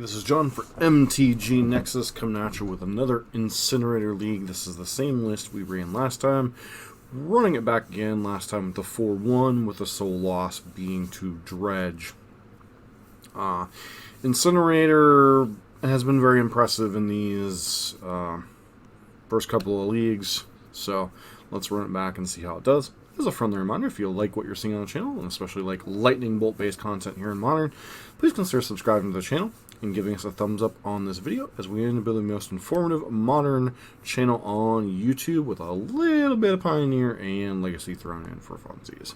This is John for MTG Nexus coming at you with another Incinerator League. This is the same list we ran last time. Running it back again, last time with the 4-1, with the sole loss being to Dredge. Incinerator has been very impressive in these first couple of leagues, so let's run it back and see how it does. As a friendly reminder, if you like what you're seeing on the channel, and especially like lightning bolt based content here in Modern, please consider subscribing to the channel and giving us a thumbs up on this video, as we aim to build the most informative Modern channel on YouTube with a little bit of Pioneer and Legacy thrown in for funsies.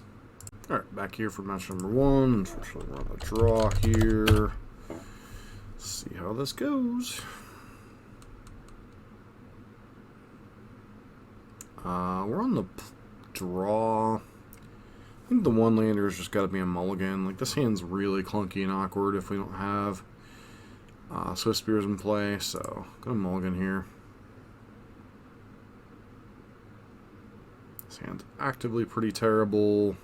Alright, back here for match number 1. Unfortunately, we're on the draw here. Let's see how this goes. We're on the draw. I think the one lander has just got to be a mulligan. Like, this hand's really clunky and awkward if we don't have Swift Spears in play, so gonna mulligan here. This hand's actively pretty terrible.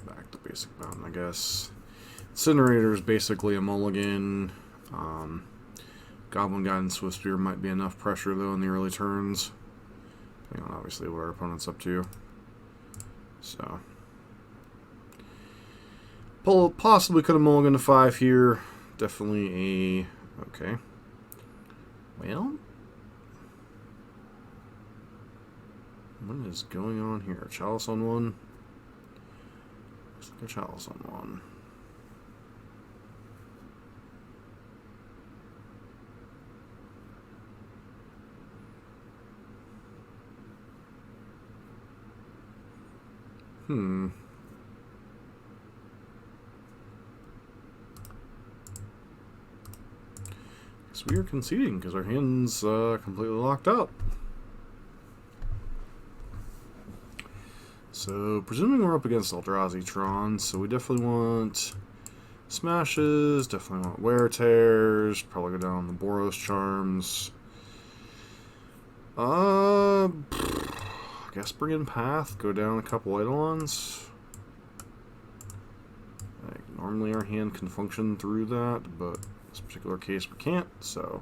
Back to basic bound, I guess. Incinerator is basically a mulligan. Goblin Guide and Swift Spear might be enough pressure, though, in the early turns. Depending on, obviously, what our opponent's up to. So, possibly could have mulliganed to 5 here. Definitely a... okay. Well, what is going on here? Chalice on 1? Looks like a Chalice on 1. Guess we are conceding because our hand's completely locked up. So, presuming we're up against Eldrazi Tron, so we definitely want smashes, definitely want wear tears, probably go down on the Boros charms. I guess bring in Path, go down a couple Eidolons. Like, normally our hand can function through that, but in this particular case we can't, so.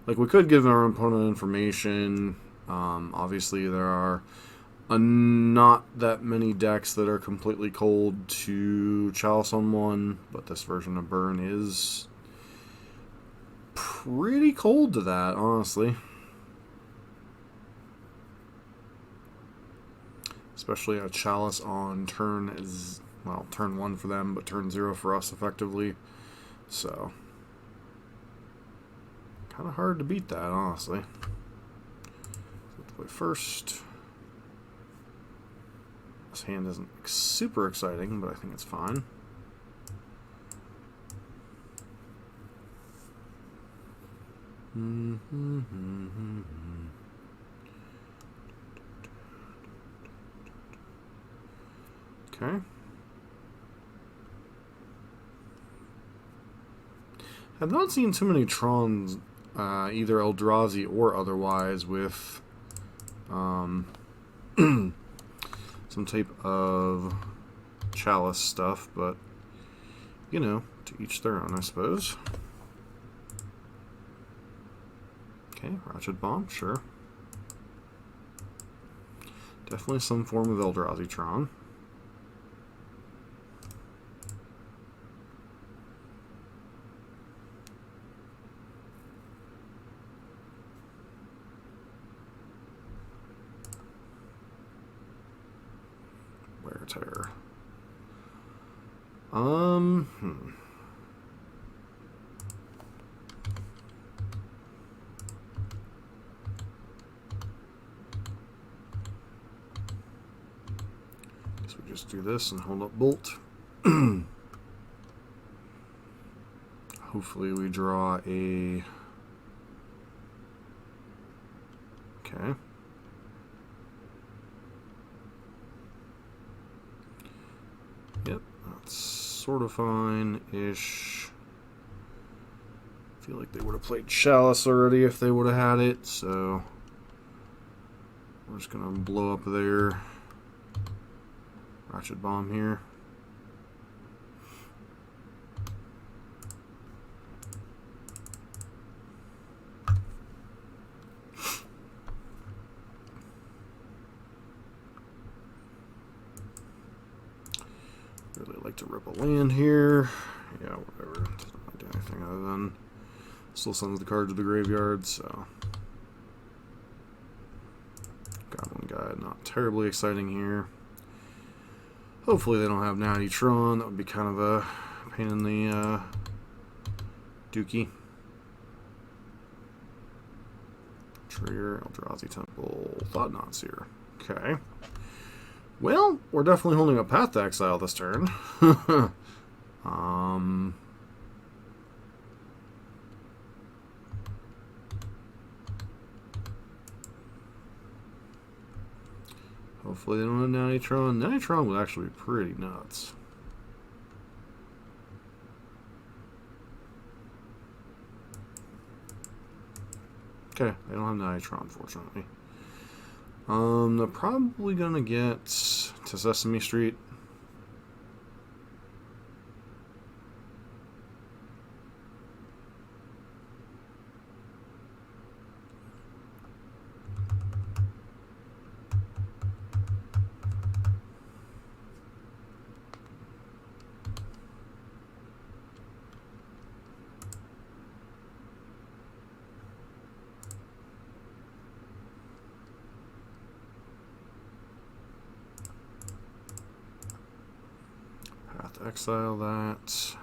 Like, we could give our opponent information. Obviously there are not that many decks that are completely cold to Chalice on 1, but this version of Burn is pretty cold to that, honestly. Especially a Chalice on turn is, well, turn 1 for them, but turn 0 for us effectively. So, kind of hard to beat that, honestly. Let's play first. This hand isn't super exciting, but I think it's fine. Okay. I've not seen too many Trons, either Eldrazi or otherwise, with some type of Chalice stuff, but, you know, to each their own, I suppose. Okay, Ratchet Bomb, sure. Definitely some form of Eldrazi Tron. Wear tear. Guess we just do this and hold up Bolt. Hopefully we draw a... okay. Yep, that's sort of fine-ish. I feel like they would have played Chalice already if they would have had it, so we're just going to blow up there. Hatchet bomb here. Really like to rip a land here. Yeah, whatever. Doesn't really do anything other than still sends the card to the graveyard, so. Goblin Guide, not terribly exciting here. Hopefully they don't have Natty Tron. That would be kind of a pain in the dookie. Trigger, Eldrazi Temple, Thought-Knot's here. Okay. Well, we're definitely holding a Path to Exile this turn. Hopefully they don't have Natty Tron. Natty Tron would actually be pretty nuts. Okay, they don't have Natty Tron, fortunately. They're probably gonna get to Sesame Street. Exile that.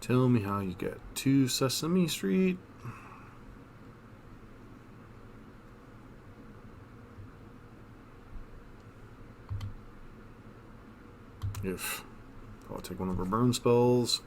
Tell me how you get to Sesame Street. If I'll take one of our burn spells.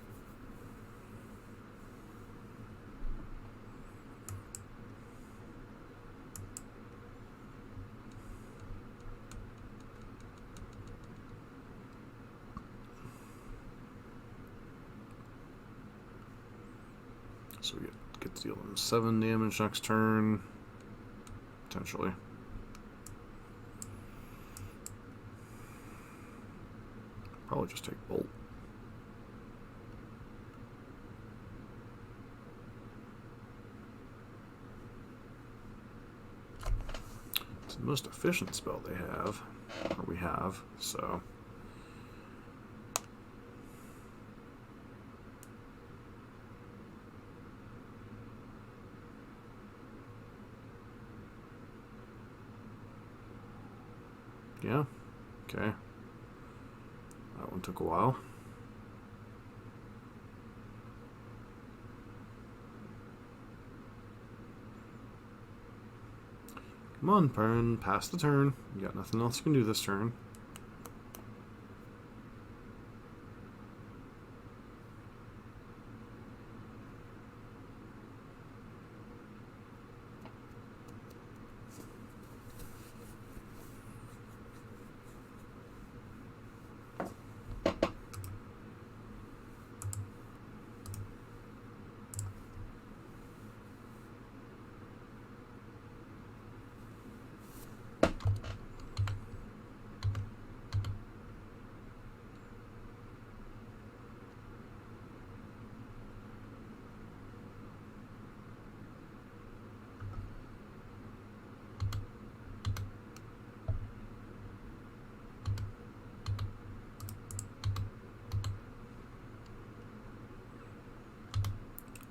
So we get to deal them 7 damage next turn, potentially. Probably just take Bolt. It's the most efficient spell they have, or we have, so. Yeah, okay. That one took a while. Come on, Burn, pass the turn. You got nothing else you can do this turn.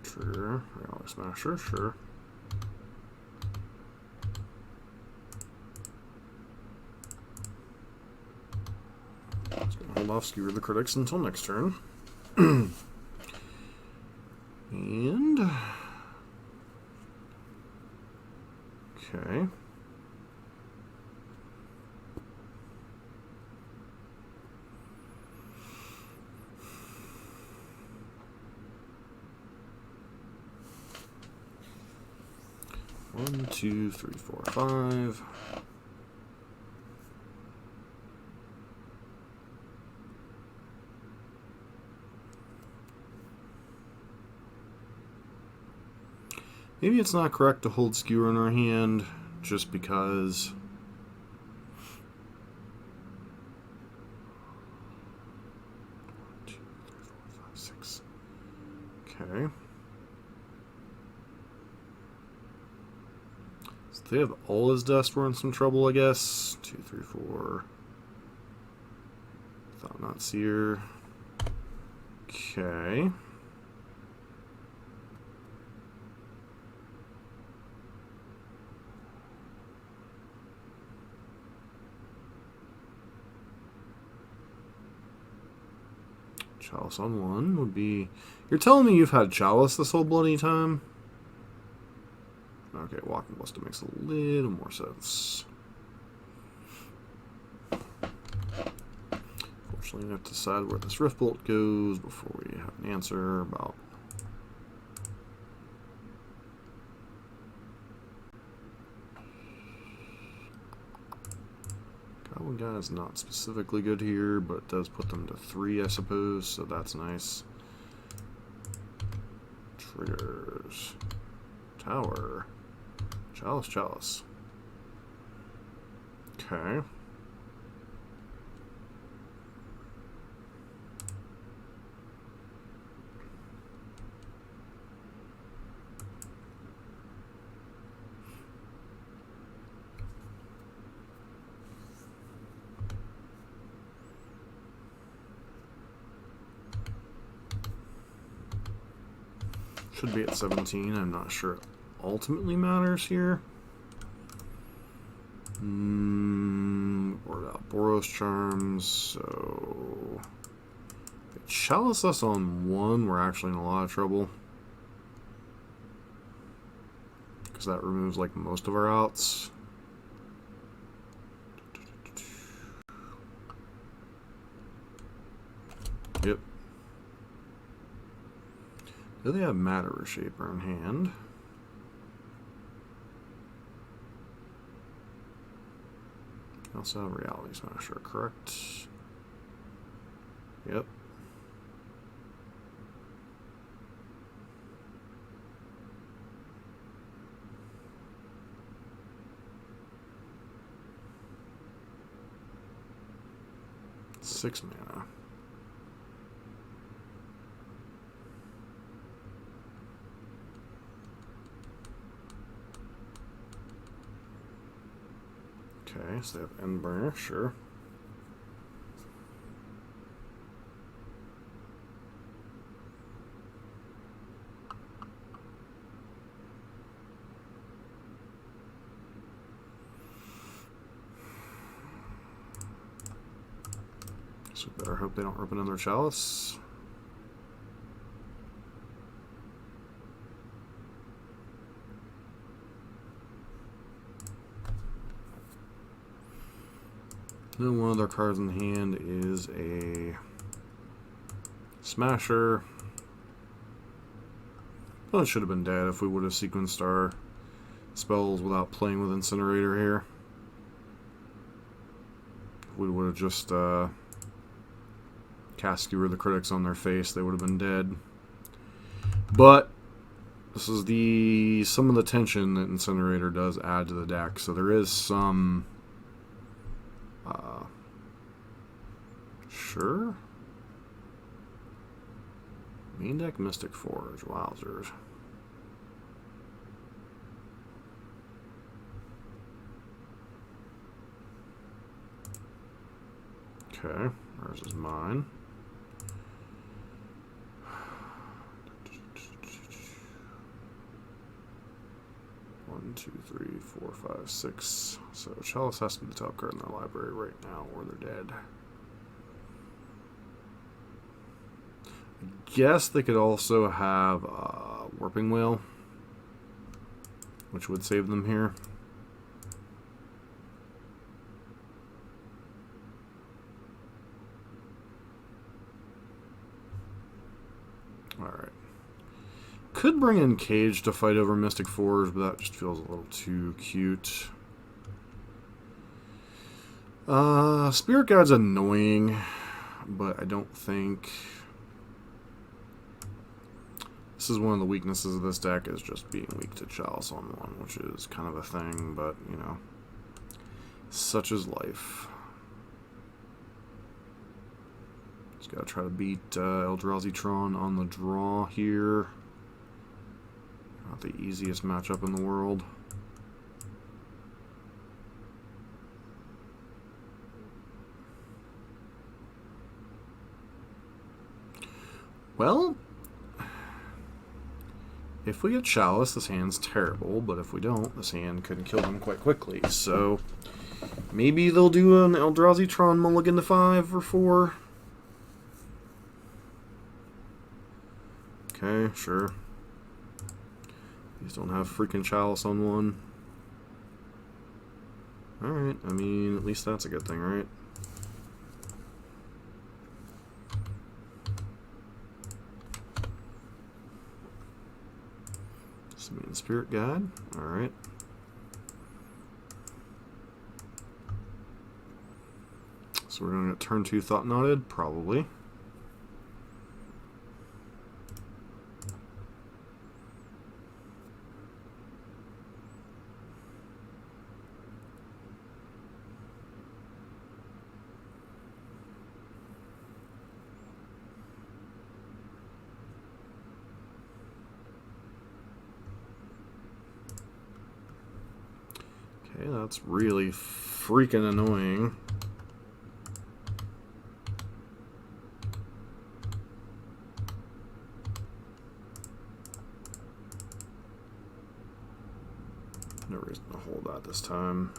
Sure, Reality Smasher, sure. Just gonna hold off Skewer the Critics until next turn. And okay. One, two, three, four, five. Maybe it's not correct to hold Skewer in our hand. just because. 1, 2, 3, 4, 5, 6. Okay. So they have all his dust. We're in some trouble, I guess. 2, 3, 4. Thought not seer. Okay. Chalice on 1 would be... You're telling me you've had Chalice this whole bloody time? Okay, Walking Ballista makes a little more sense. Fortunately, we have to decide where this Rift Bolt goes before we have an answer about... Goblin Guy is not specifically good here, but it does put them to 3, I suppose, so that's nice. Triggers. Tower. Chalice, Chalice. Okay. Should be at 17. I'm not sure it ultimately matters here. What about Boros Charms? So Chalice us on 1. We're actually in a lot of trouble because that removes like most of our outs. Yep. Do they have Matter Shaper in hand? Also have Reality Smasher, correct? Yep. Six mana. Okay, so they have Endburner, sure. So we better hope they don't rip another Chalice. Then one of their cards in hand is a Smasher. Well, it should have been dead if we would have sequenced our spells without playing with Incinerator here. If we would have just cast Skewer the Critics on their face, they would have been dead. But this is some of the tension that Incinerator does add to the deck, so there is some... sure. Main deck Mystic Forge, wowzers. Okay, ours is mine. One, two, three, four, five, six. So Chalice has to be the top card in their library right now, or they're dead. I guess they could also have Warping Whale, which would save them here. Alright. Could bring in Cage to fight over Mystic Forge, but that just feels a little too cute. Spirit Guide's annoying, but I don't think This is one of the weaknesses of this deck, is just being weak to Chalice on 1, which is kind of a thing, but, you know, such is life. Just gotta try to beat Eldrazi Tron on the draw here. Not the easiest matchup in the world. Well, if we get Chalice, this hand's terrible, but if we don't, this hand could kill them quite quickly. So maybe they'll do an Eldrazi Tron mulligan to 5 or 4. Okay, sure. These don't have freaking Chalice on 1. Alright, I mean, at least that's a good thing, right? Summon Spirit Guide, alright. So we're going to get turn 2 Thought Knotted, probably. Okay, that's really freaking annoying. No reason to hold that this time,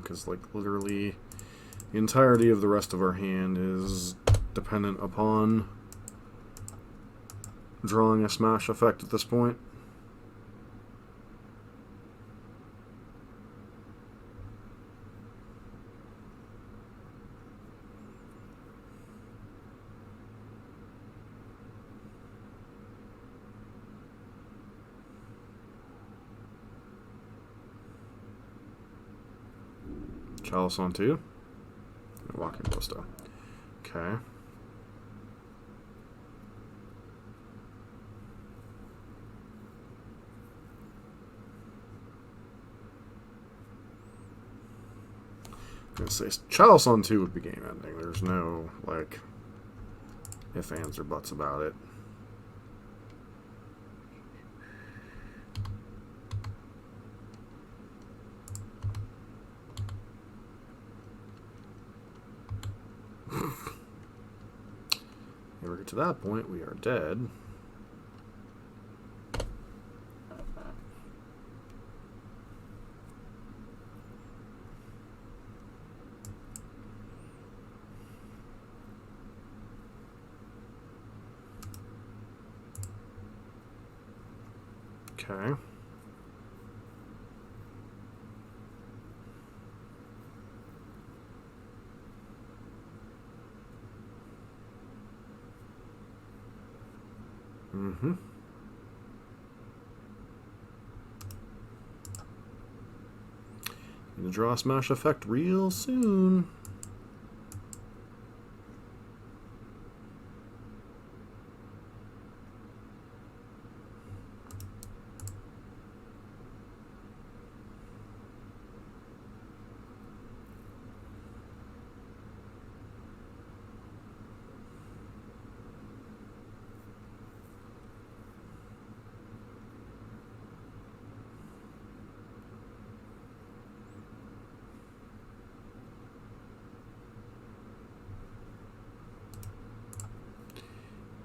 because like literally the entirety of the rest of our hand is dependent upon drawing a smash effect at this point. Chalice on 2. Walking Ballista. Okay. I'm gonna say Chalice on 2 would be game ending. There's no, like, ifs, ands, or buts about it. If we get to that point, we are dead. Okay. Mm-hmm. Gonna draw a smash effect real soon.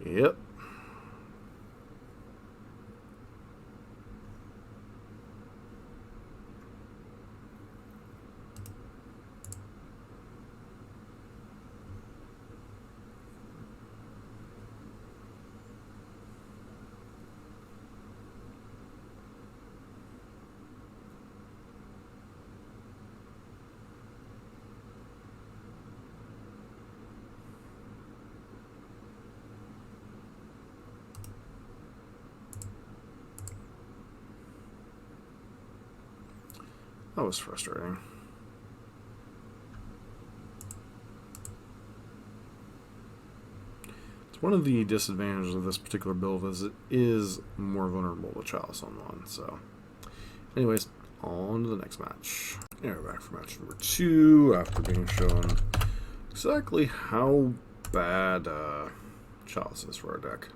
Yep. That was frustrating. One of the disadvantages of this particular build is it is more vulnerable to Chalice on 1. So, anyways, on to the next match. Yeah, we're back for match number 2 after being shown exactly how bad Chalice is for our deck.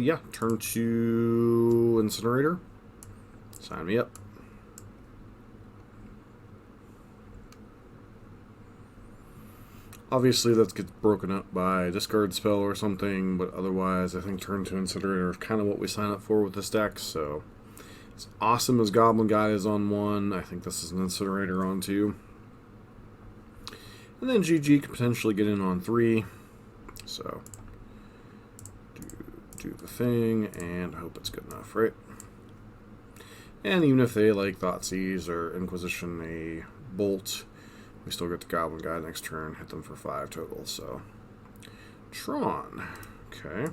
Yeah, turn to Incinerator. Sign me up. Obviously, that gets broken up by a discard spell or something, but otherwise, I think turn to Incinerator is kind of what we sign up for with this deck. So, as awesome as Goblin Guy is on 1, I think this is an Incinerator on 2. And then GG could potentially get in on 3. So, do the thing, and hope it's good enough, right? And even if they, like, Thoughtseize or Inquisition a Bolt, we still get the Goblin Guy next turn, hit them for 5 total, so. Tron. Okay.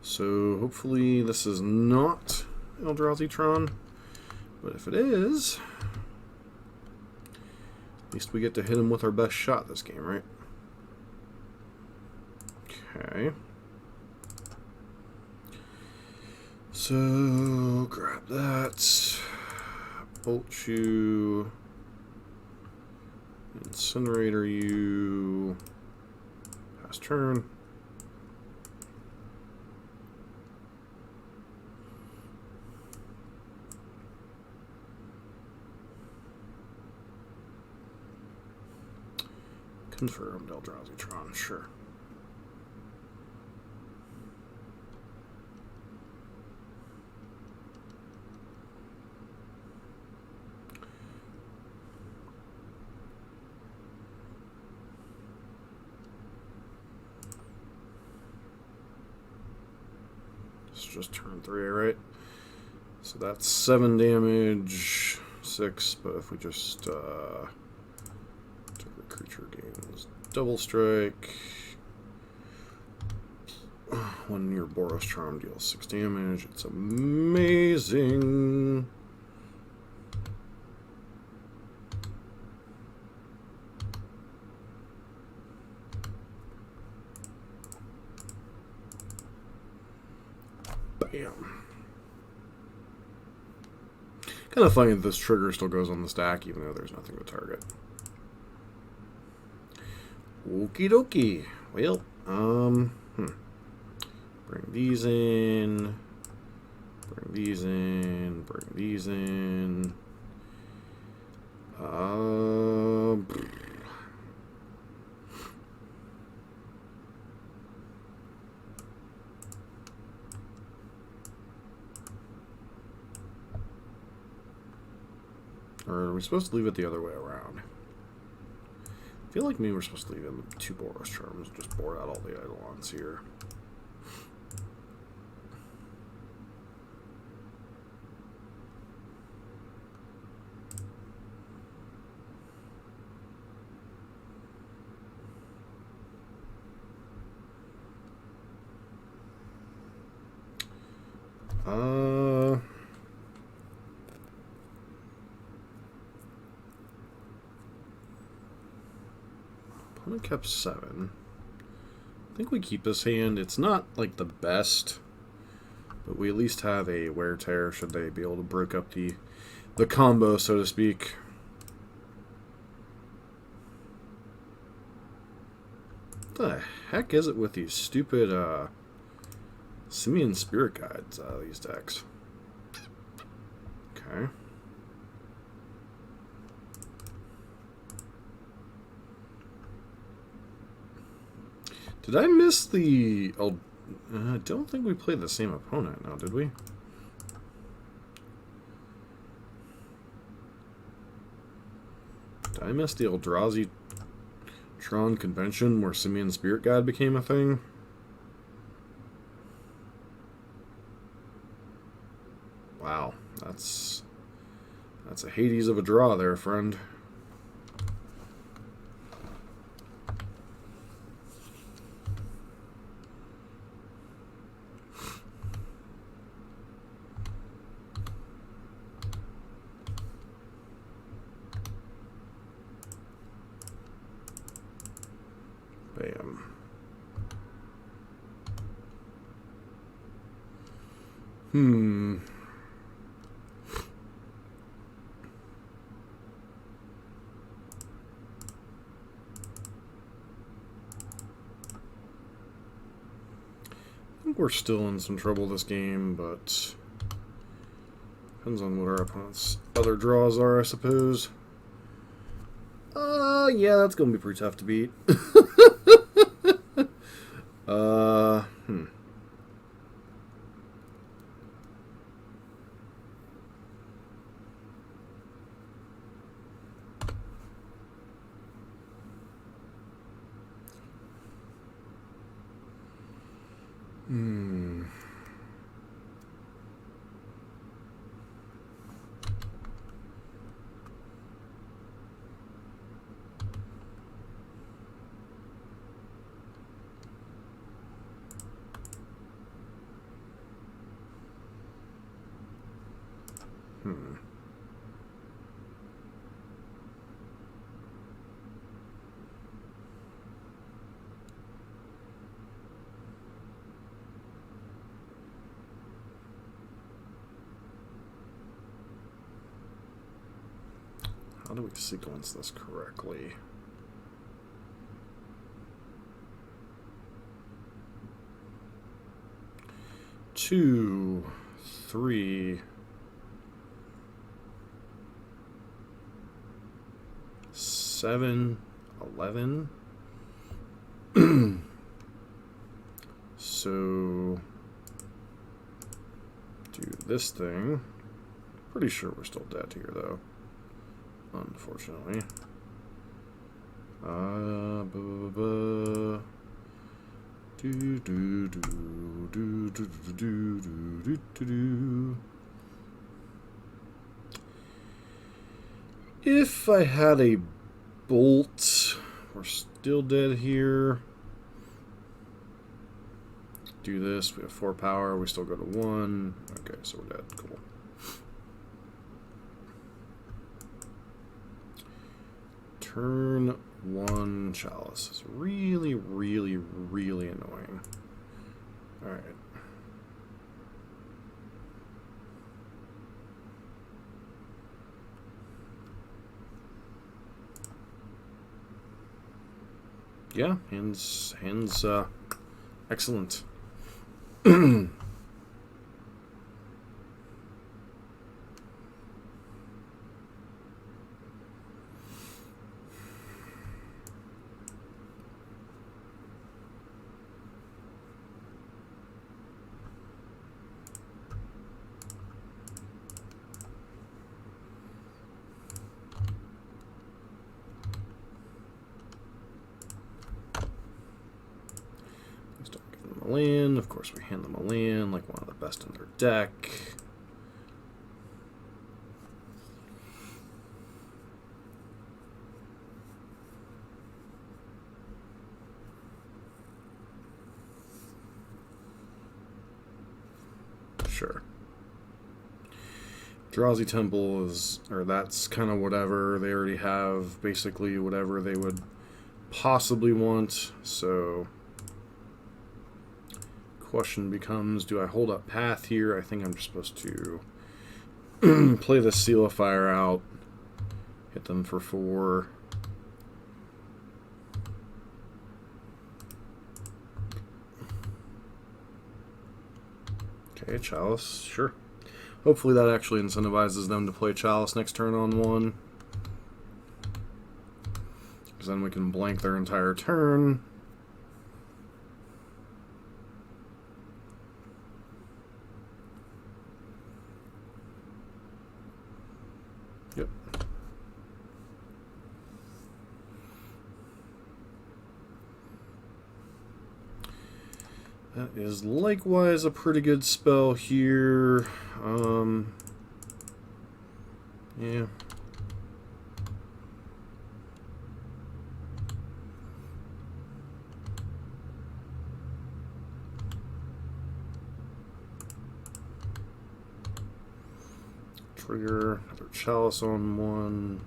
So, hopefully this is not Eldrazi Tron, but if it is, at least we get to hit him with our best shot this game, right? Okay. So, grab that. Bolt you. Incinerator you. Pass turn. Confirmed Eldrazi Tron, sure. Just turn 3, right? So that's 7 damage, 6, but if we just target creature gains double strike, when your Boros Charm deals 6 damage, it's amazing. Bam. Kind of funny that this trigger still goes on the stack even though there's nothing to target. Okie dokie. Well, bring these in. Bring these in. Bring these in. Or are we supposed to leave it the other way around? I feel like maybe we're supposed to leave in 2 Boros Charms, just board out all the Eidolons here. Opponent kept 7. I think we keep this hand. It's not like the best, but we at least have a wear tear should they be able to break up the combo, so to speak. What the heck is it with these stupid Simian Spirit Guides out of these decks? Okay. Did I miss the... Oh, I don't think we played the same opponent now, did we? Did I miss the Eldrazi Tron convention where Simian Spirit Guide became a thing? Wow, that's a Hades of a draw there, friend. Bam. Hmm. I think we're still in some trouble this game, but depends on what our opponent's other draws are, I suppose. Yeah, that's gonna be pretty tough to beat. Hmm. Hmm. Hmm. How do we sequence this correctly? Two, 3, 7, 11. So do this thing. Pretty sure we're still dead here, though. Unfortunately. Do do do do do do do do do do. If I had a bolt, we're still dead here. Do this. We have 4 power. We still go to 1. Okay, so we're dead. Cool. Turn 1 chalice. It's really, really, really annoying. Alright. Yeah, hands, excellent. Land. Of course, we hand them a land, like one of the best in their deck. Sure. Drowsy Temple is, or that's kind of whatever. They already have basically whatever they would possibly want, so question becomes, do I hold up path here? I think I'm just supposed to play the Seal of Fire out, hit them for 4. Okay, Chalice, sure. Hopefully that actually incentivizes them to play Chalice next turn on 1. Because then we can blank their entire turn. Yep. That is likewise a pretty good spell here. Yeah. Trigger another Chalice on 1.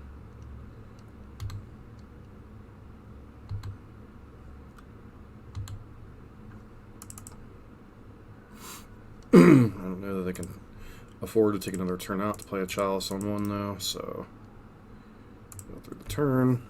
I don't know that they can afford to take another turn out to play a Chalice on one, though, so go through the turn.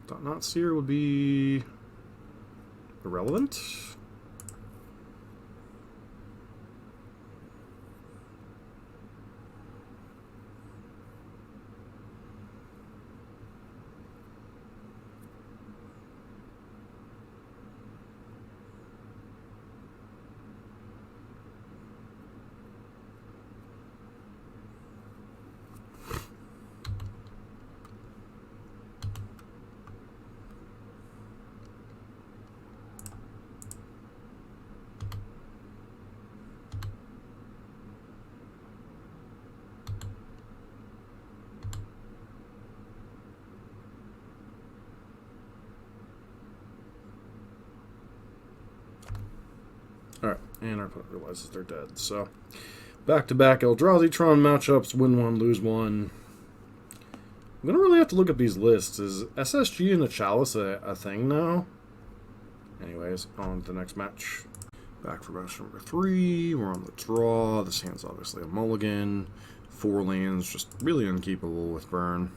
Thought Not Seer would be irrelevant. Alright, and our opponent realizes they're dead. So, back-to-back Eldrazi-Tron matchups, win one, lose one. I'm going to really have to look at these lists. Is SSG and the Chalice a thing now? Anyways, on to the next match. Back for match number 3. We're on the draw. This hand's obviously a mulligan. 4 lands, just really unkeepable with burn.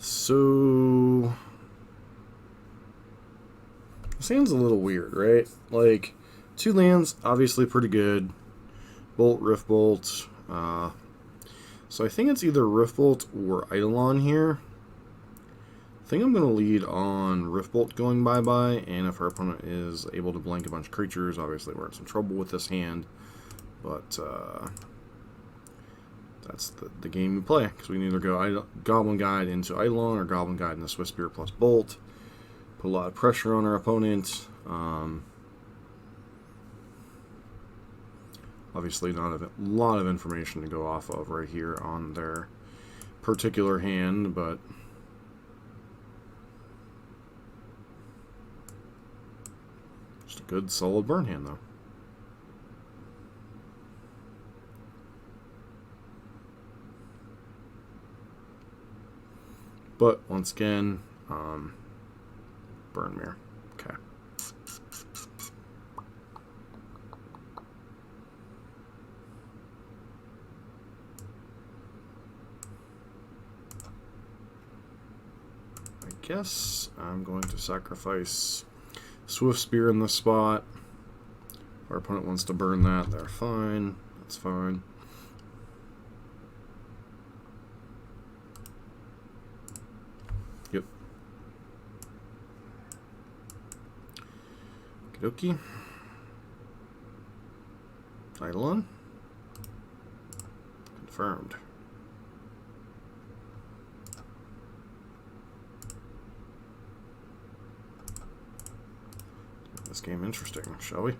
So this hand's a little weird, right? Like, 2 lands, obviously pretty good. Bolt, Rift Bolt. So I think it's either Rift Bolt or Eidolon here. I think I'm going to lead on Rift Bolt going bye-bye, and if our opponent is able to blank a bunch of creatures, obviously we're in some trouble with this hand. But that's the game we play, because we can either go Goblin Guide into Eidolon or Goblin Guide into Swiss Spear plus Bolt. Put a lot of pressure on our opponent. Obviously not a lot of information to go off of right here on their particular hand, but just a good solid burn hand though. But once again, burn mirror. Okay. I guess I'm going to sacrifice Swift Spear in this spot. If our opponent wants to burn that, they're fine. That's fine. Yep. Okie dokie. Eidolon. Confirmed. This game interesting, shall we?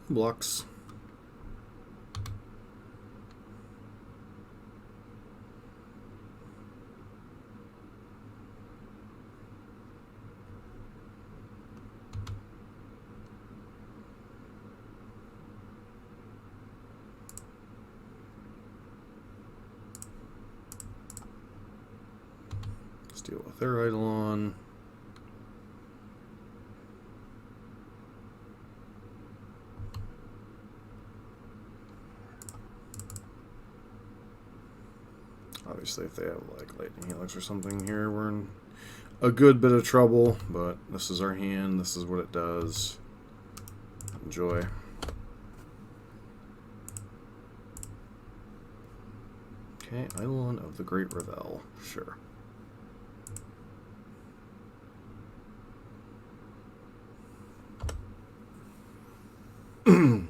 Blocks. Let's deal with their Eidolon. Obviously, if they have like Lightning Helix or something here, we're in a good bit of trouble, but this is our hand. This is what it does. Enjoy. Okay, Island of the Great Revel. Sure. Do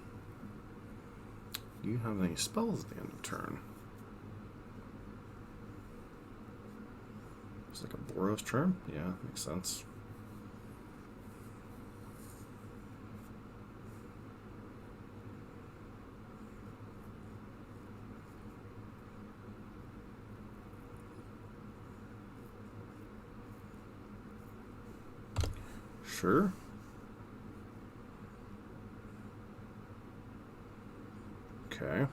you have any spells at the end of turn? It's like a Boros Burn? Yeah, makes sense. Sure. Okay.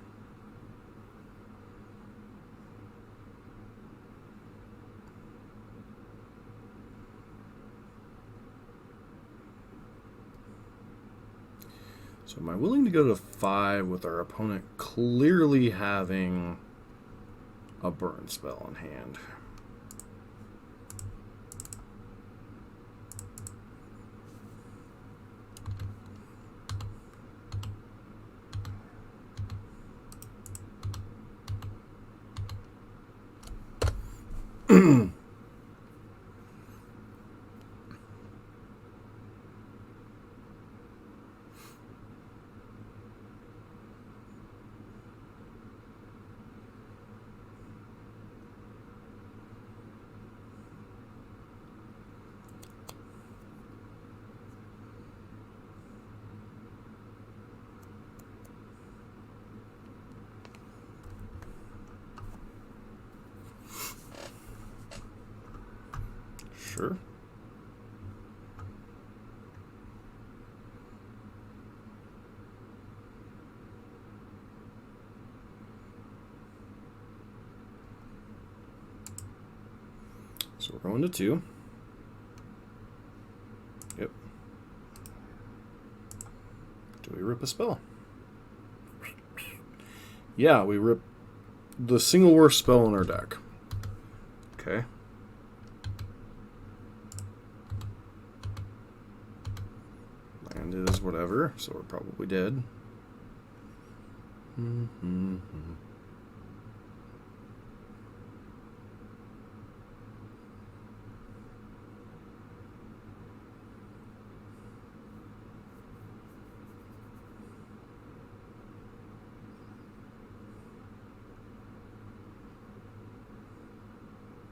So am I willing to go to 5 with our opponent clearly having a burn spell in hand? Sure. So we're going to 2. Yep. Do we rip a spell? Yeah, we rip the single worst spell in our deck. Okay. Land is whatever, so we're probably dead.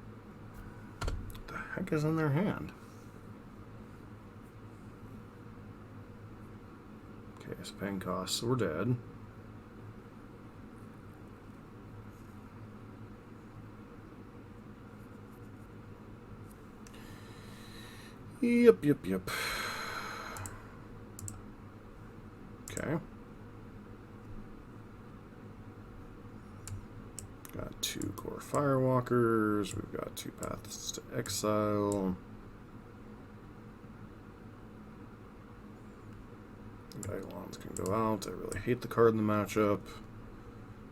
What the heck is in their hand? Okay, it's paying costs, so we're dead. Yep. Okay. Got 2 core firewalkers. We've got 2 paths to exile. Eidolons can go out. I really hate the card in the matchup.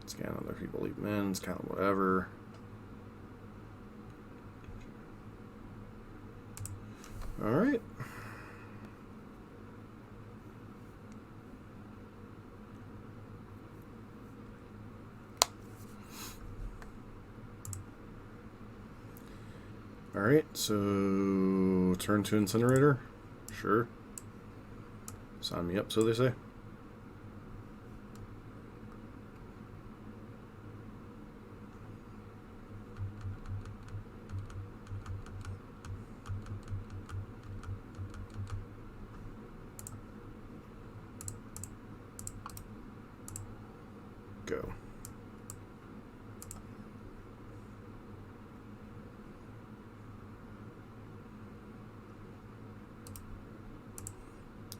Scan other people, leave them in. It's kind of whatever. Alright. Alright, so turn to Incinerator. Sure. Sign me up, so they say. Go.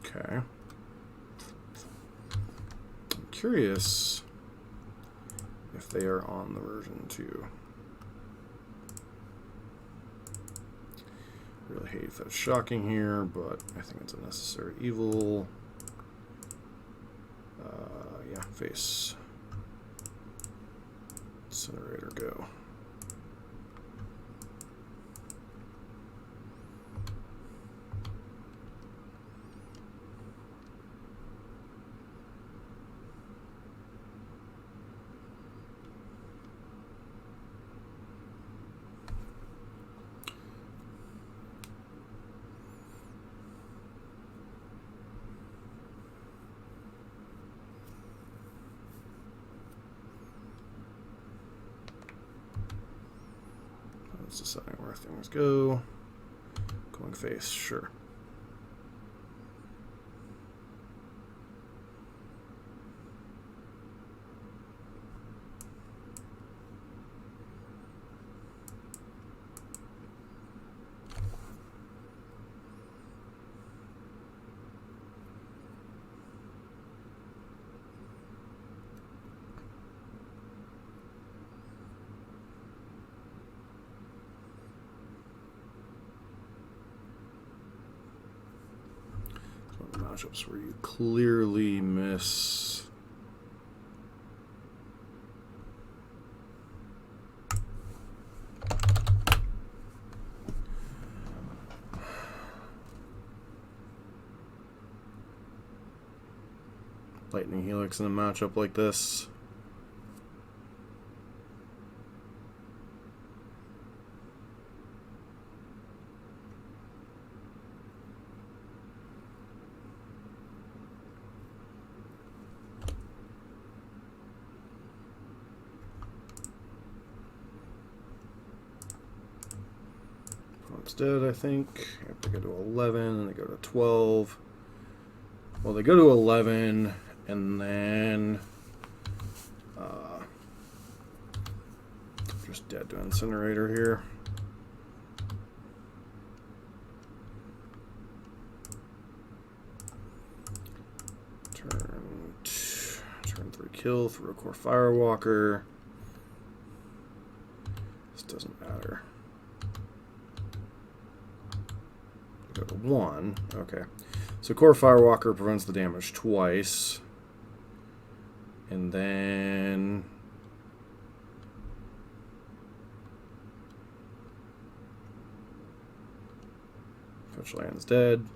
Okay. I'm curious if they are on the version 2. Really hate if that's shocking here, but I think it's a necessary evil. Yeah, face. Incinerator, go. Just deciding where things go. Going face, sure. Matchups where you clearly miss. Lightning Helix in a matchup like this. Dead, I think. They go to 11 and they go to 12. Well, they go to 11 and then just dead to Incinerator here. Turn 3 kill through a core Firewalker. This doesn't matter. Go to 1. Okay. So core Firewalker prevents the damage twice. And then Fetch Land's dead.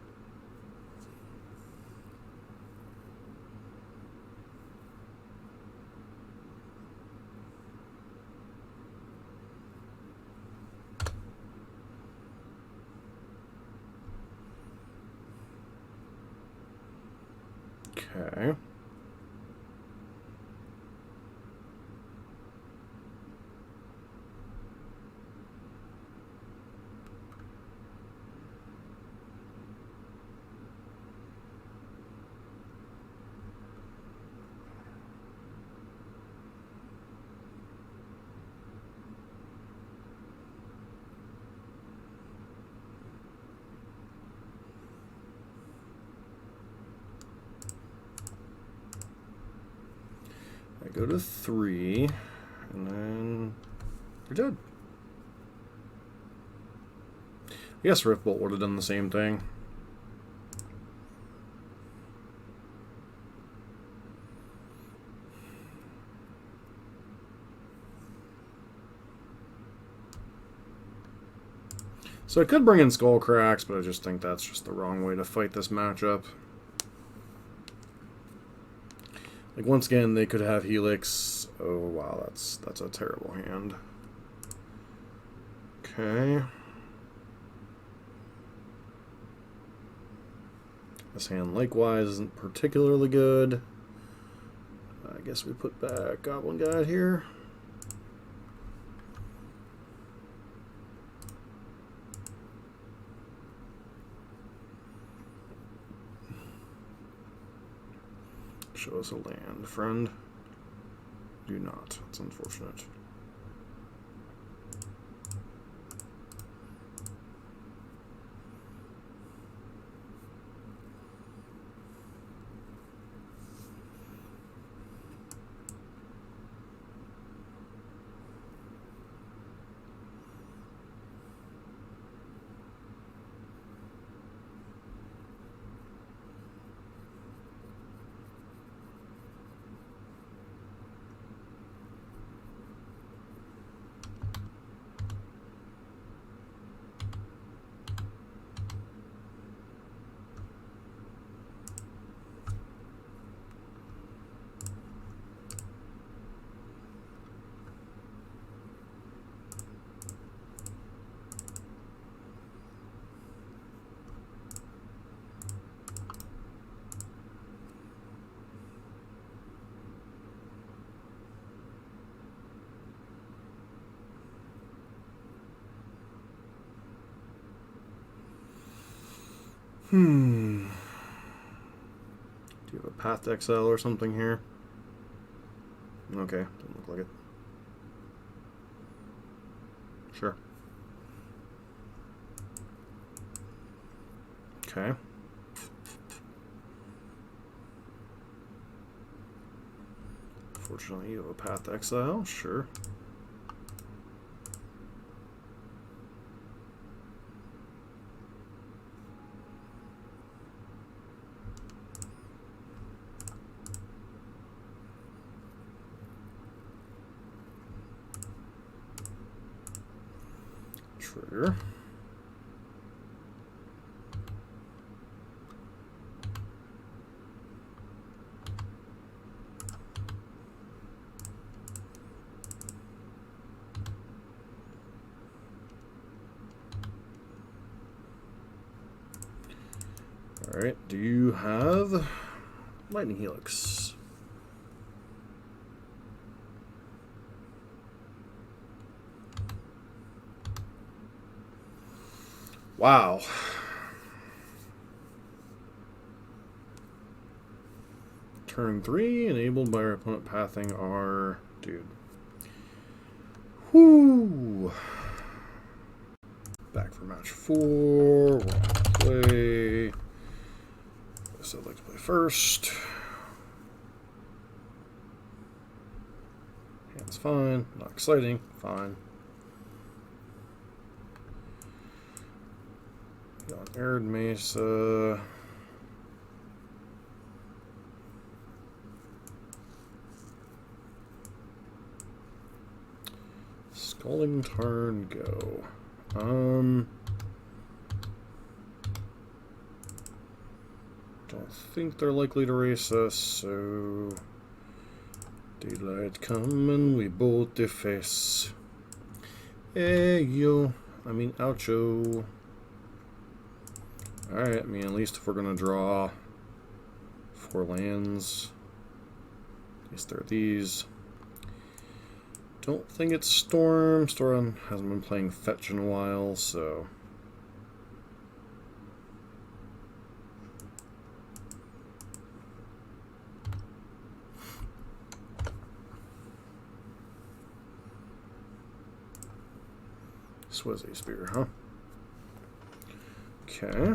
Okay. I go to 3, and then you're dead. I guess Riftbolt would have done the same thing. So I could bring in Skull Cracks, but I just think that's just the wrong way to fight this matchup. Like, once again, they could have Helix. Oh, wow, that's a terrible hand. Okay. This hand, likewise, isn't particularly good. I guess we put back Goblin Guide here. Show us a land, friend. Do not. It's unfortunate. Do you have a path to exile or something here? Okay, doesn't look like it. Sure. Okay. Fortunately, you have a path to exile. Sure. Trigger. Alright, do you have Lightning Helix? Wow. Turn 3, enabled by our opponent pathing our dude. Whoo! Back for match 4. We'll play. So I'd like to play first. Hand's fine. Not exciting. Fine. Got Arid Mesa. Scalding Tarn, go. Don't think they're likely to race us, so daylight come and we both deface. Hey yo, I mean oucho. Alright, I mean at least if we're gonna draw 4 lands, at least there are these. Don't think it's Storm. Storm hasn't been playing fetch in a while, so Swizzy Spear, huh? Okay.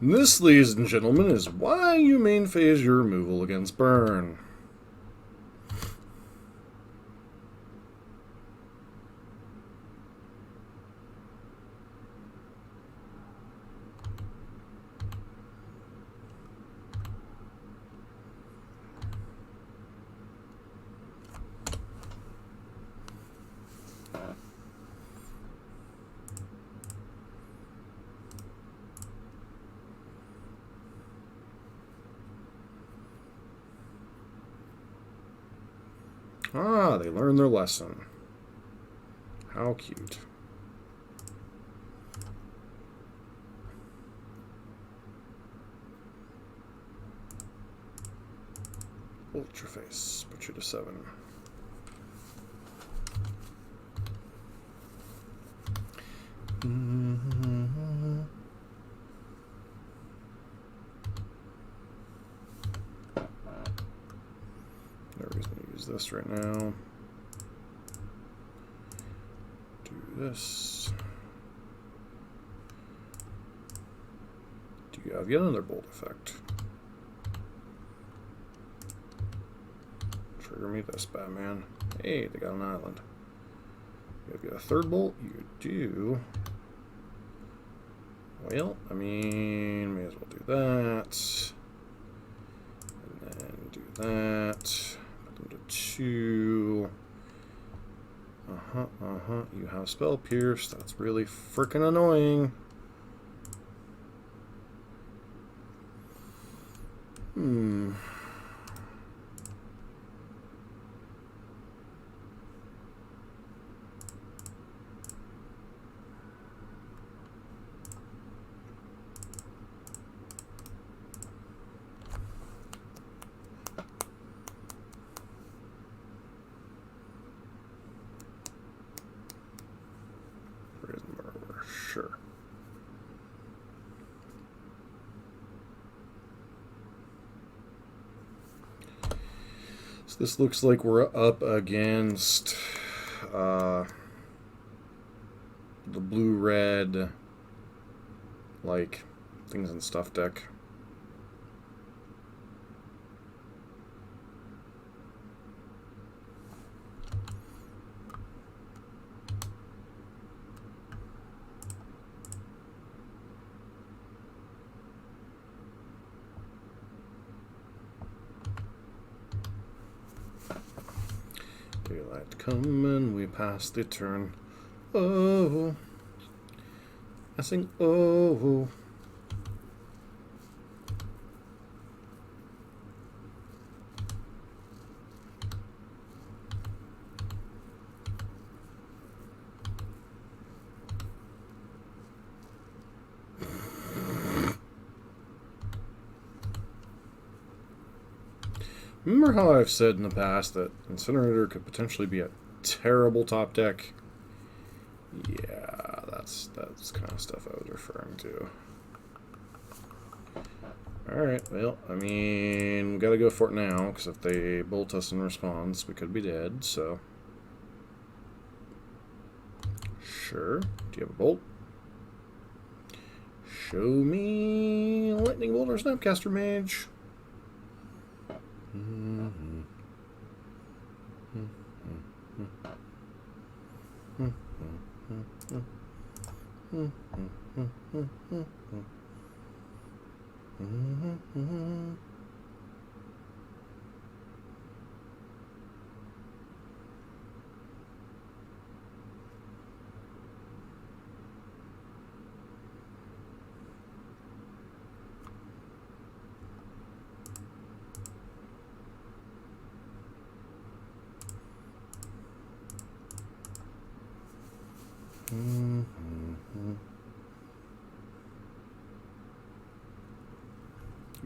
This, ladies and gentlemen, is why you main phase your removal against Burn. Ah, they learned their lesson. How cute. Ultraface, put you to 7. No reason to use this right now. Do this. Do you have yet another bolt effect? Trigger me this, Batman. Hey, they got an island. You have got a third bolt? You do. Well, I mean, may as well do that. And then do that. Put them to 2. You have Spell Pierce. That's really freaking annoying. sure. So this looks like we're up against the blue-red, like, things and stuff deck. Daylight coming, we pass the turn. Oh, I sing oh. Remember how I've said in the past that Incinerator could potentially be a terrible top deck? Yeah, that's kind of stuff I was referring to. Alright, well, I mean, we gotta go for it now, because if they bolt us in response, we could be dead, so... Sure. Do you have a bolt? Show me Lightning Bolt or Snapcaster Mage.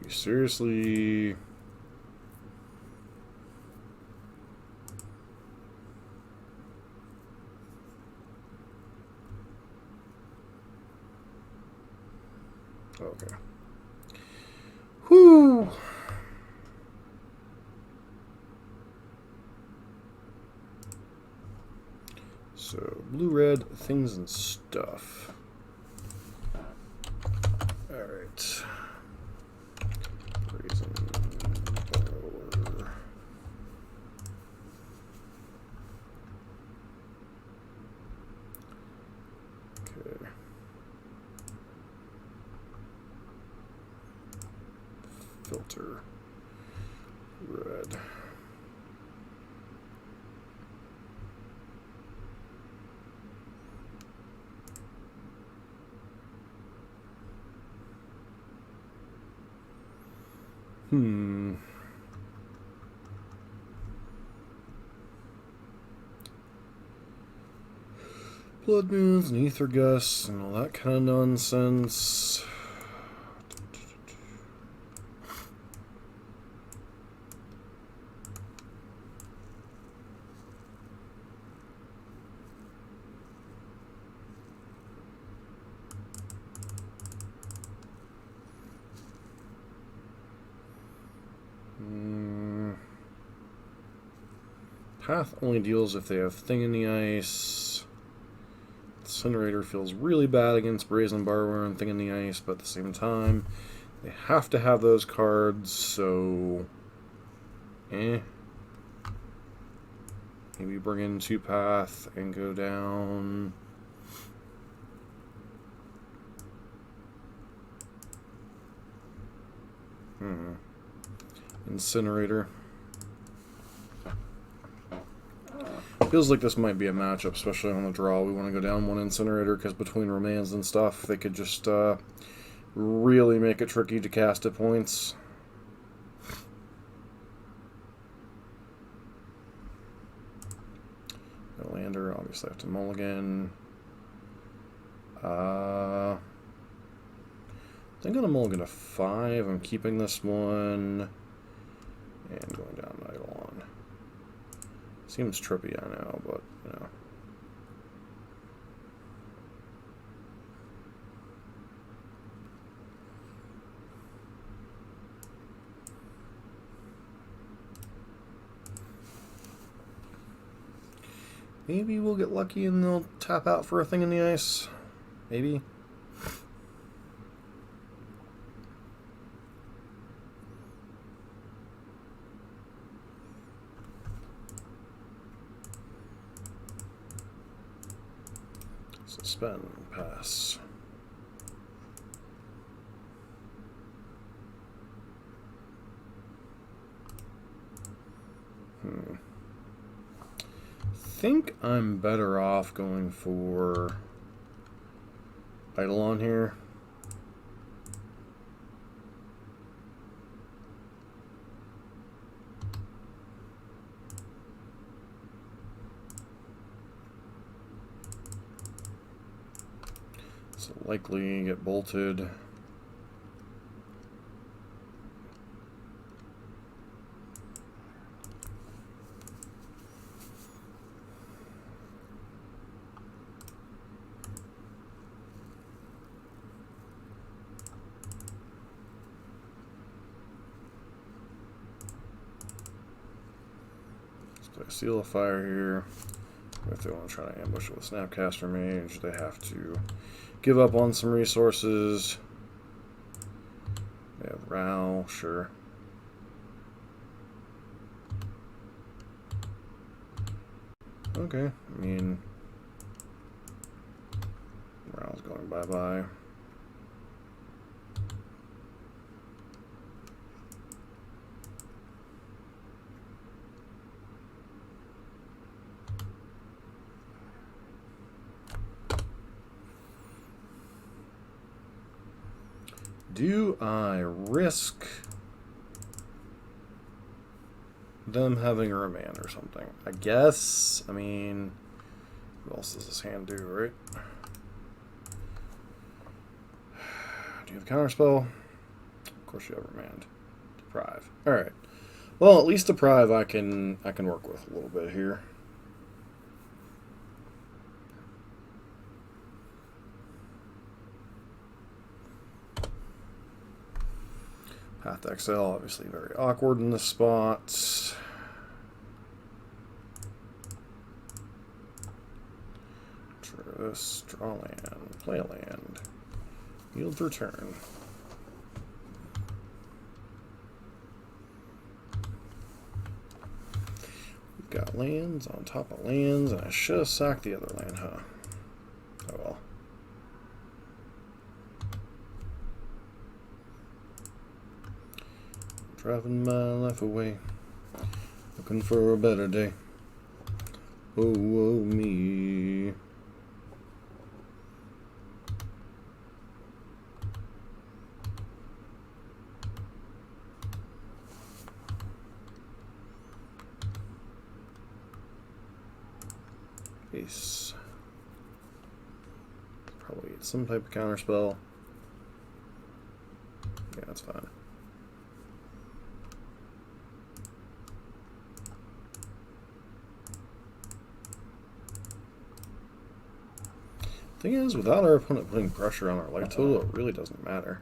You seriously? Okay. Whew. So, blue-red, things and stuff. Alright. Brazen Borrower. Okay. Filter. Red. Blood moons and ether gusts and all that kind of nonsense. Path only deals if they have Thing in the Ice. Incinerator feels really bad against Brazen Borrower and Thing in the Ice, but at the same time, they have to have those cards, so... Maybe bring in 2 Path and go down... Incinerator. Feels like this might be a matchup, especially on the draw. We want to go down 1 Incinerator, because between remains and stuff, they could just really make it tricky to cast at points. No lander, obviously I have to mulligan. I think I'm going to mulligan to 5. I'm keeping this one. And going down Eidolon. Seems trippy, I know, but, you know. Maybe we'll get lucky and they'll tap out for a thing in the ice. Maybe. Suspend, pass. Think I'm better off going for idle on here. So likely get bolted. Seal of Fire here. If they want to try to ambush with Snapcaster Mage, they have to give up on some resources. They have Row, sure. Okay, I mean, Row's going bye-bye. Do I risk them having a remand or something? I guess. I mean, what else does this hand do, right? Do you have counterspell? Of course you have remand. Deprive. Alright. Well, at least deprive I can work with a little bit here. Path XL, obviously very awkward in this spot. This, draw land, play a land, yield for turn. We've got lands on top of lands, and I should have sacked the other land, huh? Oh well. Driving my life away, looking for a better day. Oh, oh, me. Ace. Probably get some type of counterspell. Yeah, that's fine. Thing is, without our opponent putting pressure on our life total, it really doesn't matter.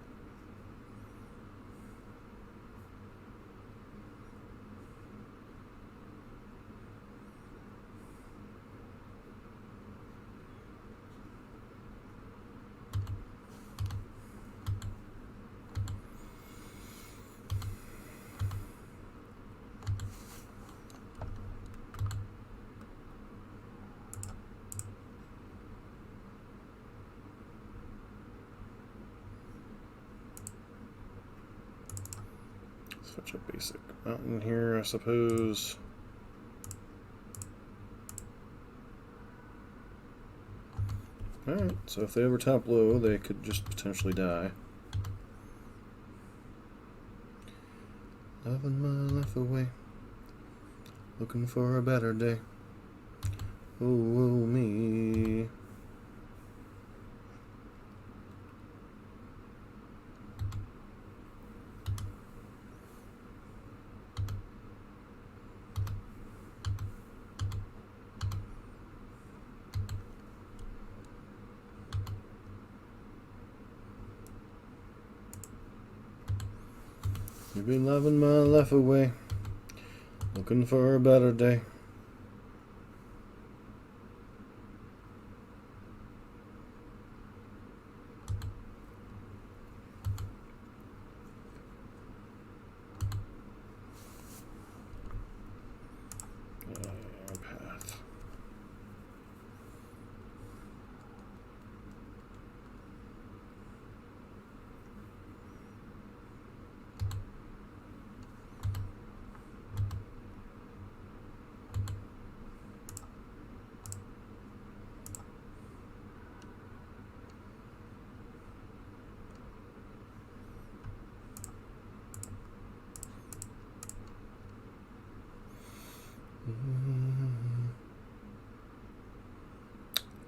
Switch a basic mountain here, I suppose. Alright, so if they ever tap low, they could just potentially die. Loving my life away, looking for a better day. Oh, oh me. You've been loving my life away, looking for a better day.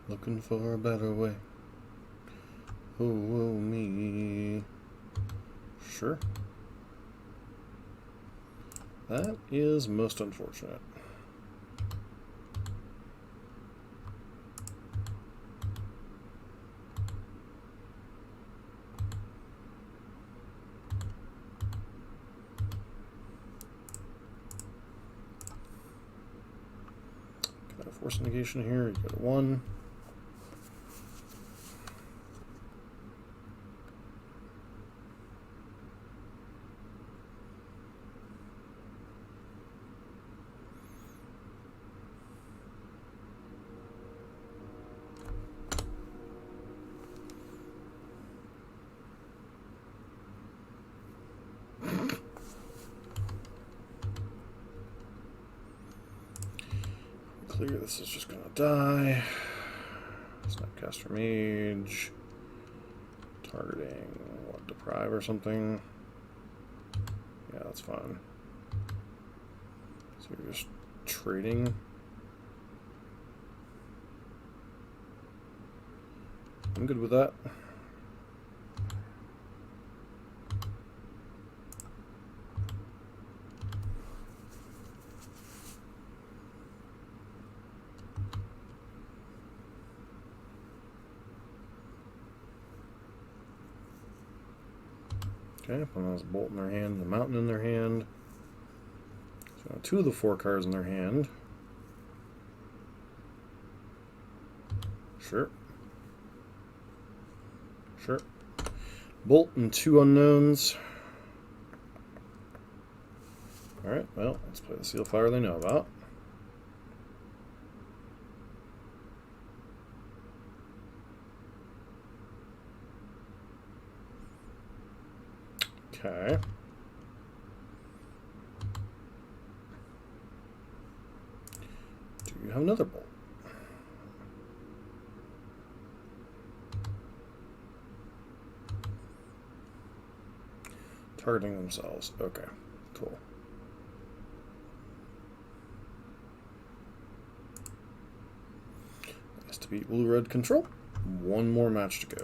Looking for a better way. Oh, me. Sure. That is most unfortunate. Got a force negation here. You got a 1. Clear, this is just gonna die. Snapcaster Mage. Targeting, what, Deprive or something? Yeah, that's fine. So you're just trading. I'm good with that. Okay, one has a bolt in their hand, the mountain in their hand. So 2 of the 4 cards in their hand. Sure. Sure. Bolt and 2 unknowns. Alright, well, let's play the Seal Fire they know about. Okay. Do you have another bolt? Targeting themselves. Okay, cool. Nice to beat blue-red control. 1 more match to go.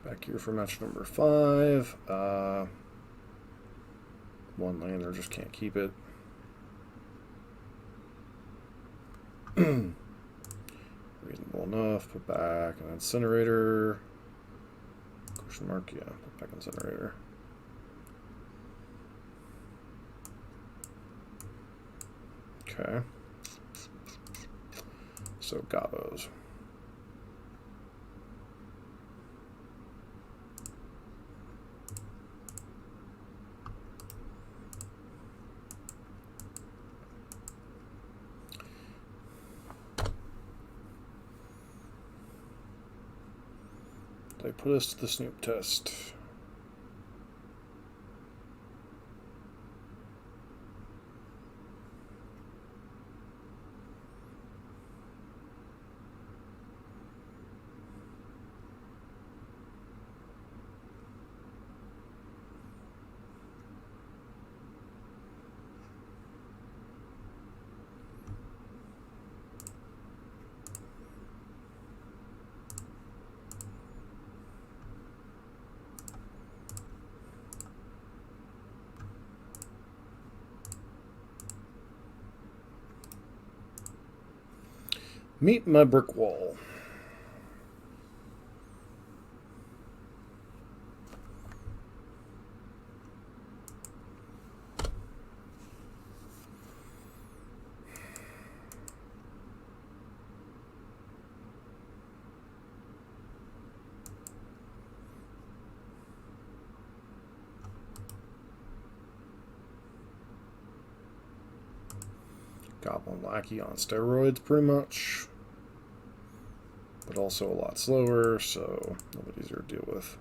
Back here for match number 5. 1 lander, just can't keep it. Reasonable enough. Put back an Incinerator. Question mark, yeah. Put back Incinerator. Okay. So Gabos. They put us to the Snoop test. Meet my brick wall. Goblin Lackey on steroids, pretty much. But also a lot slower, so a little bit easier to deal with.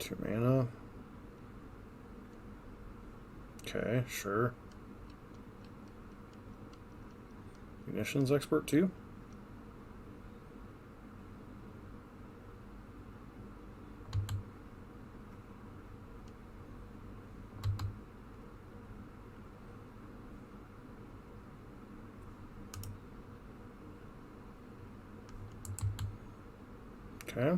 2 mana. Okay, sure. Munitions expert too? Okay.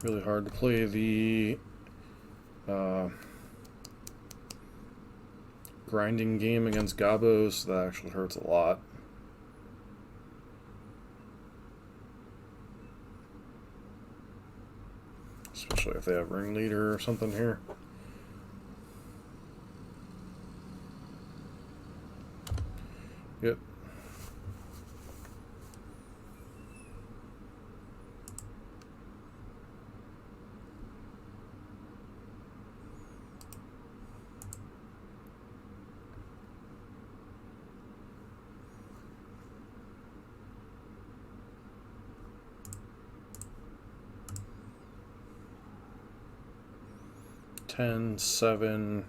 Really hard to play the grinding game against Gabos. That actually hurts a lot. Especially if they have Ringleader or something here. Yep. Ten, 7,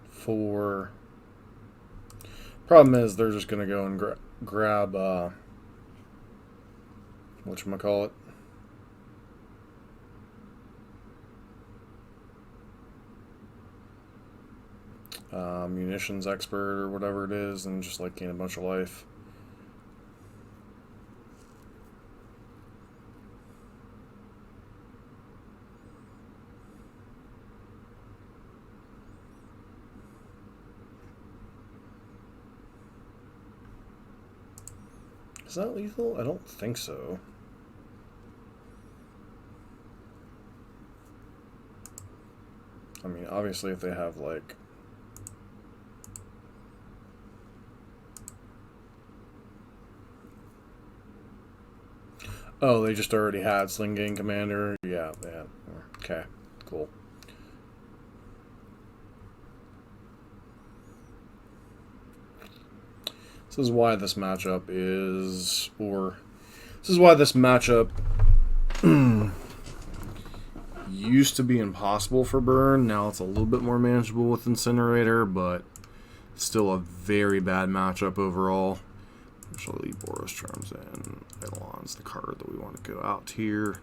4. Problem is, they're just gonna go and grab whatchamacallit. Munitions expert or whatever it is, and just like gain a bunch of life. Is that lethal? I don't think so. I mean, obviously if they have like... Oh, they just already had Sling Gang Commander? Yeah, yeah. Okay, cool. This is why this matchup is... This is why this matchup used to be impossible for Burn. Now it's a little bit more manageable with Incinerator, but still a very bad matchup overall. Shall leave Boros Charms in. Eidolon's the card that we want to go out here.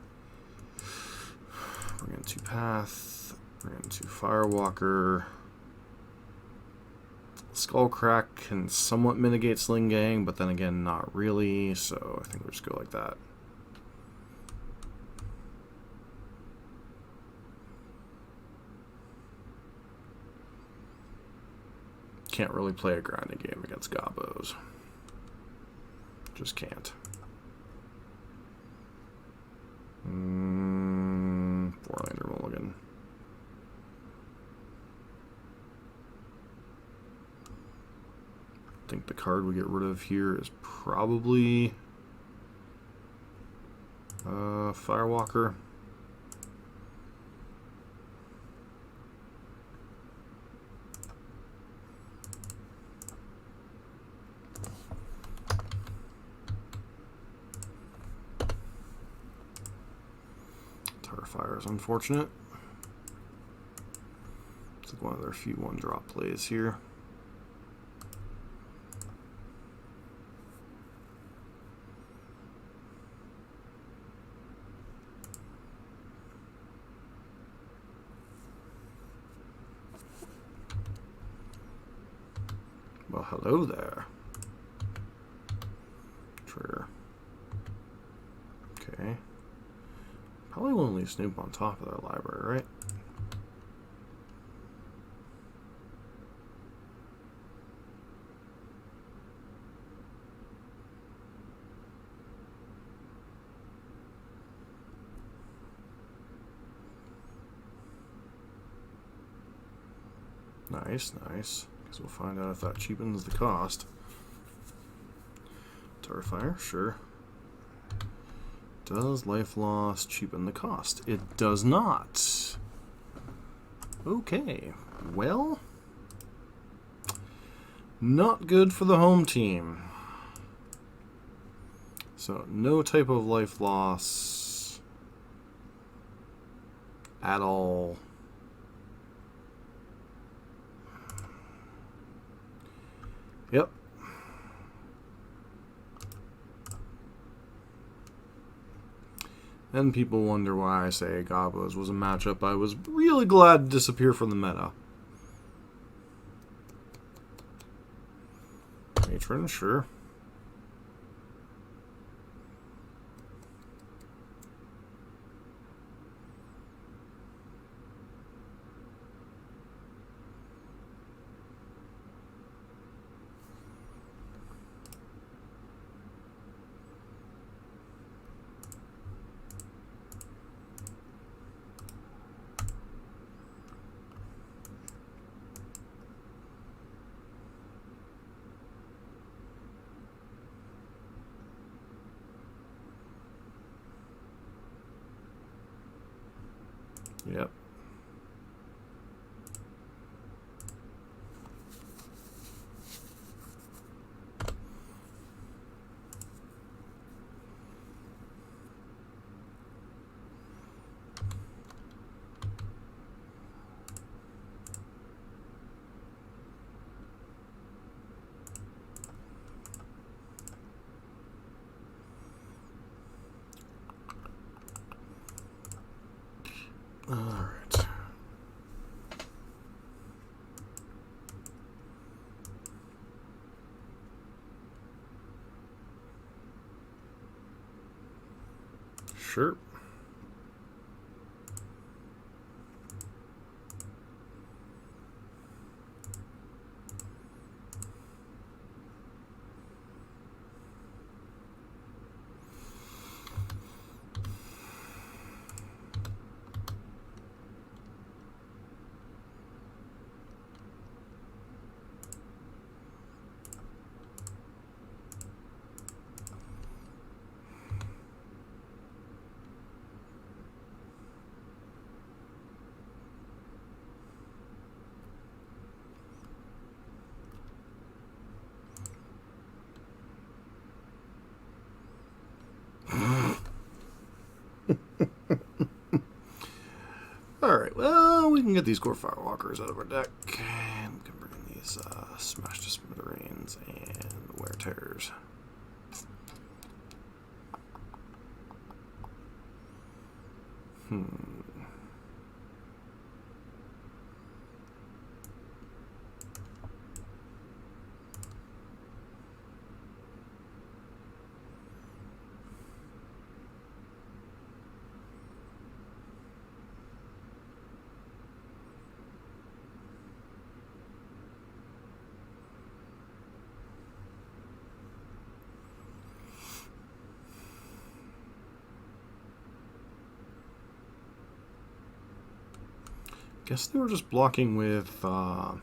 Bring in 2 Path. Bring in 2 Firewalker. Skullcrack can somewhat mitigate Sling Gang, but then again, not really. So I think we'll just go like that. Can't really play a grinding game against Gabos. Just can't. 4-lander mulligan. I think the card we get rid of here is probably Firewalker. Fire is unfortunate. It's like one of their few 1-drop plays here. Well, hello there. Trigger. Okay. Probably want to leave Snoop on top of their library, right? Nice, nice. Guess we'll find out if that cheapens the cost. Terrifier, sure. Does life loss cheapen the cost? It does not. Okay, well, not good for the home team. So no type of life loss at all. Yep. And people wonder why I say Gobos was a matchup I was really glad to disappear from the meta. Matron, sure. Yep. All right. Sure. Alright, well, we can get these core firewalkers out of our deck. And we can bring in these smash to smithereens and wear tears. Guess they were just blocking with War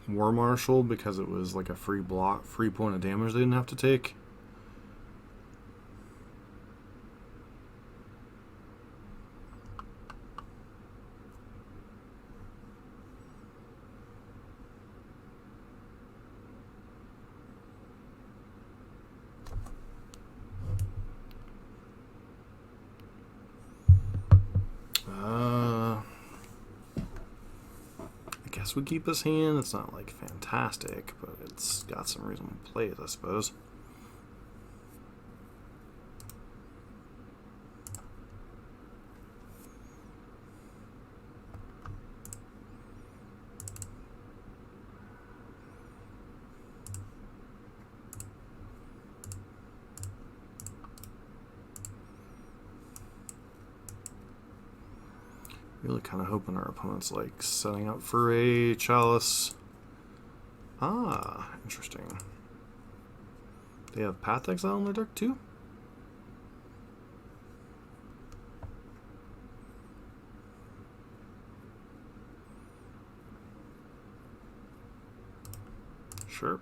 Marshal because it was like a free point of damage they didn't have to take. We keep this hand. It's not like fantastic, but it's got some reasonable plays, I suppose. Really kind of hoping our opponent's like setting up for a Chalice. Ah, interesting. They have Path Exile in their deck too? Sure.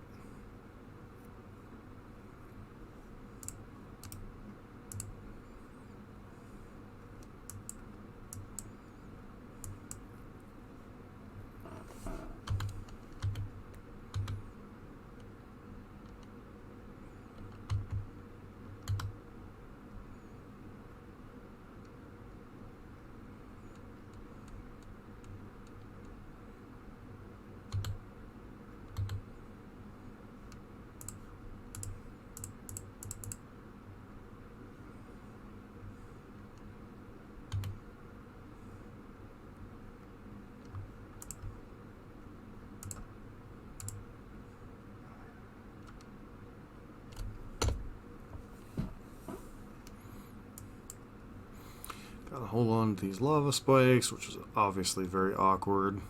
Gotta hold on to these lava spikes, which is obviously very awkward.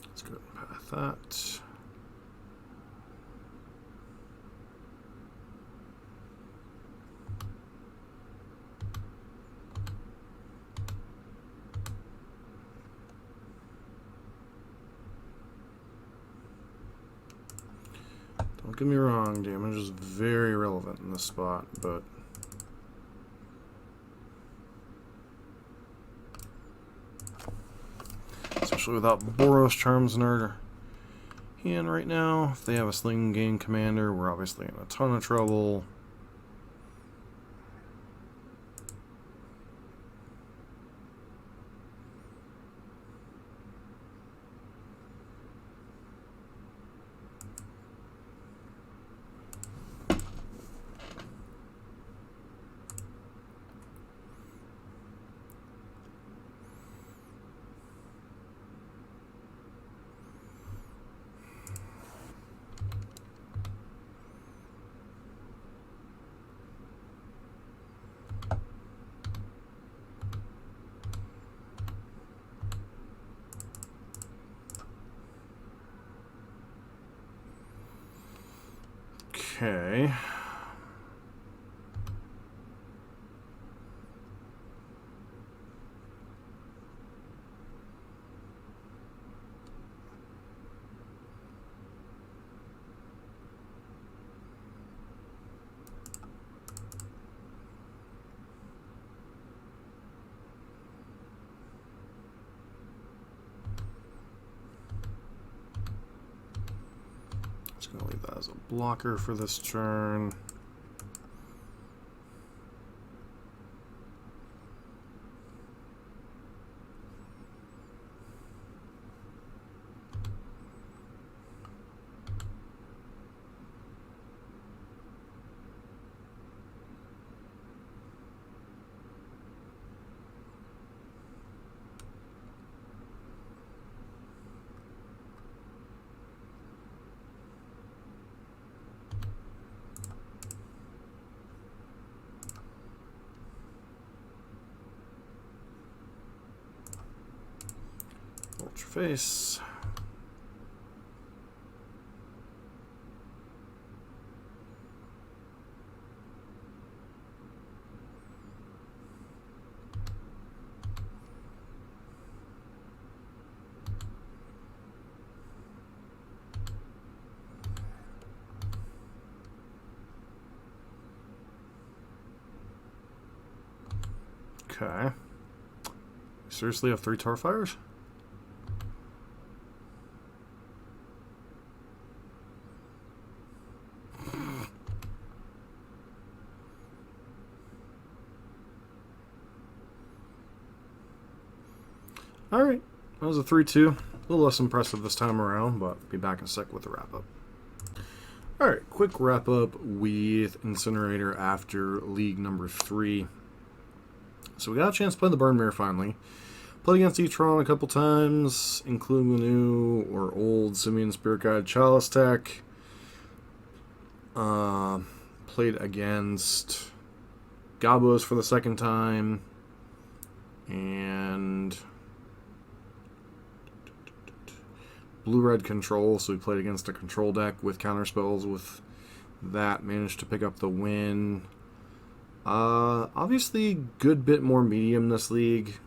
Let's go and path that. Don't get me wrong, damage is very relevant in this spot, but especially without Boros charms in our hand right now. If they have a Sling Game Commander, we're obviously in a ton of trouble. Okay. Just gonna leave that as a blocker for this turn. Ultra face. Okay. Seriously have 3 Tarfires? Alright, that was a 3-2. A little less impressive this time around, but be back in a sec with the wrap-up. Alright, quick wrap-up with Incinerator after League number 3. So we got a chance to play the Burn Mirror finally. Played against E-Tron a couple times, including the new or old Simian Spirit Guide Chalice Tech. Played against Gabos for the second time. And blue-red control, so we played against a control deck with counterspells with that. Managed to pick up the win. Obviously, good bit more medium this league,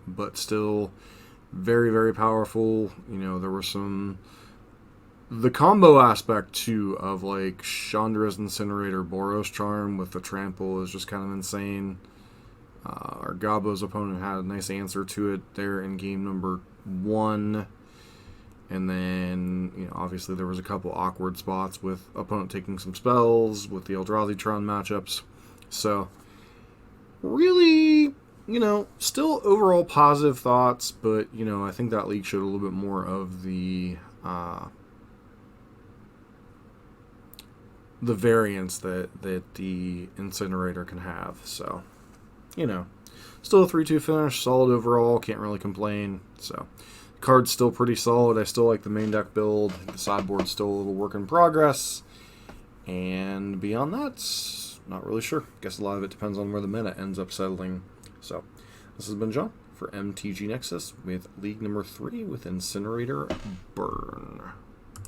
but still very, very powerful. You know, there were some... The combo aspect, too, of, like, Chandra's Incinerator, Boros Charm with the Trample is just kind of insane. Our Gabo's opponent had a nice answer to it there in game number 1. And then, you know, obviously there was a couple awkward spots with opponent taking some spells, with the Eldrazi-Tron matchups. So, really, you know, still overall positive thoughts, but, you know, I think that league showed a little bit more of the variance that the Incinerator can have. So, you know, still a 3-2 finish, solid overall, can't really complain. So, card's still pretty solid. I still like the main deck build. The sideboard's still a little work in progress. And beyond that, not really sure. Guess a lot of it depends on where the meta ends up settling. So, this has been John for MTG Nexus with League number 3 with Incinerator Burn.